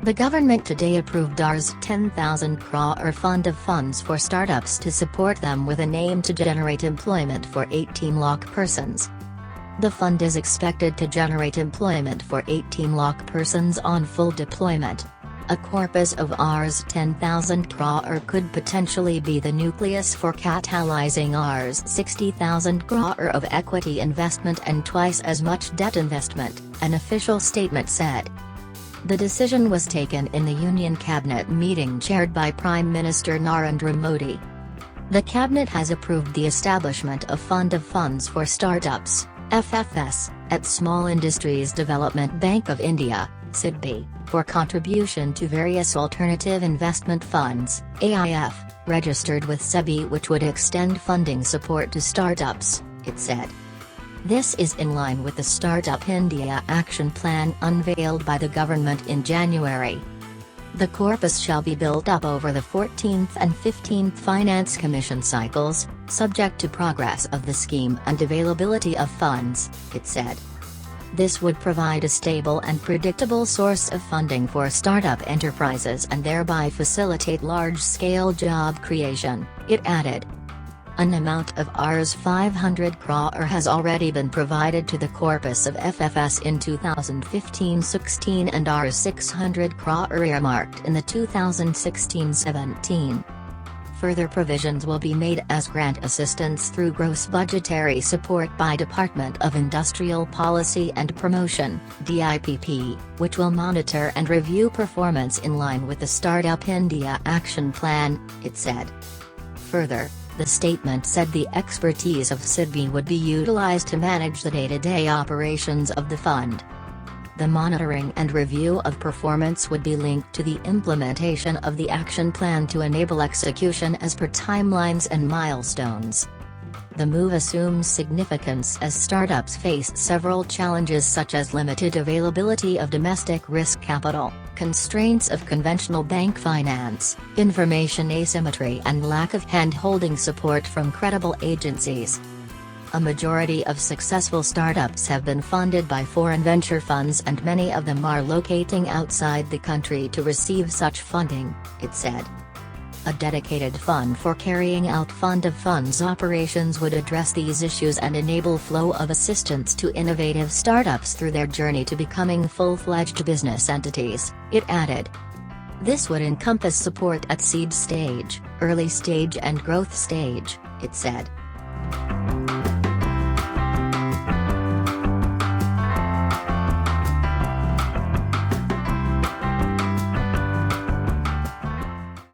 The government today approved Rs 10,000 crore fund of funds for startups to support them with an aim to generate employment for 18 lakh persons. The fund is expected to generate employment for 18 lakh persons on full deployment. A corpus of Rs 10,000 crore could potentially be the nucleus for catalyzing Rs 60,000 crore of equity investment and twice as much debt investment, an official statement said. The decision was taken in the Union Cabinet meeting chaired by Prime Minister Narendra Modi. The Cabinet has approved the establishment of Fund of Funds for Startups, FFS, at Small Industries Development Bank of India, SIDBI, for contribution to various alternative investment funds, AIF, registered with SEBI, which would extend funding support to startups, it said. This is in line with the Startup India Action Plan unveiled by the government in January. The corpus shall be built up over the 14th and 15th Finance Commission cycles, subject to progress of the scheme and availability of funds, it said. This would provide a stable and predictable source of funding for startup enterprises and thereby facilitate large-scale job creation, it added. An amount of Rs 500 crore has already been provided to the corpus of FFS in 2015-16 and Rs 600 crore earmarked in the 2016-17. Further provisions will be made as grant assistance through gross budgetary support by Department of Industrial Policy and Promotion, DIPP, which will monitor and review performance in line with the Startup India Action Plan, it said. Further, the statement said the expertise of SIDBI would be utilized to manage the day-to-day operations of the fund. The monitoring and review of performance would be linked to the implementation of the action plan to enable execution as per timelines and milestones. The move assumes significance as startups face several challenges such as limited availability of domestic risk capital, constraints of conventional bank finance, information asymmetry and lack of hand-holding support from credible agencies. A majority of successful startups have been funded by foreign venture funds and many of them are locating outside the country to receive such funding, it said. A dedicated fund for carrying out fund of funds operations would address these issues and enable flow of assistance to innovative startups through their journey to becoming full-fledged business entities, it added. This would encompass support at seed stage, early stage and growth stage, it said.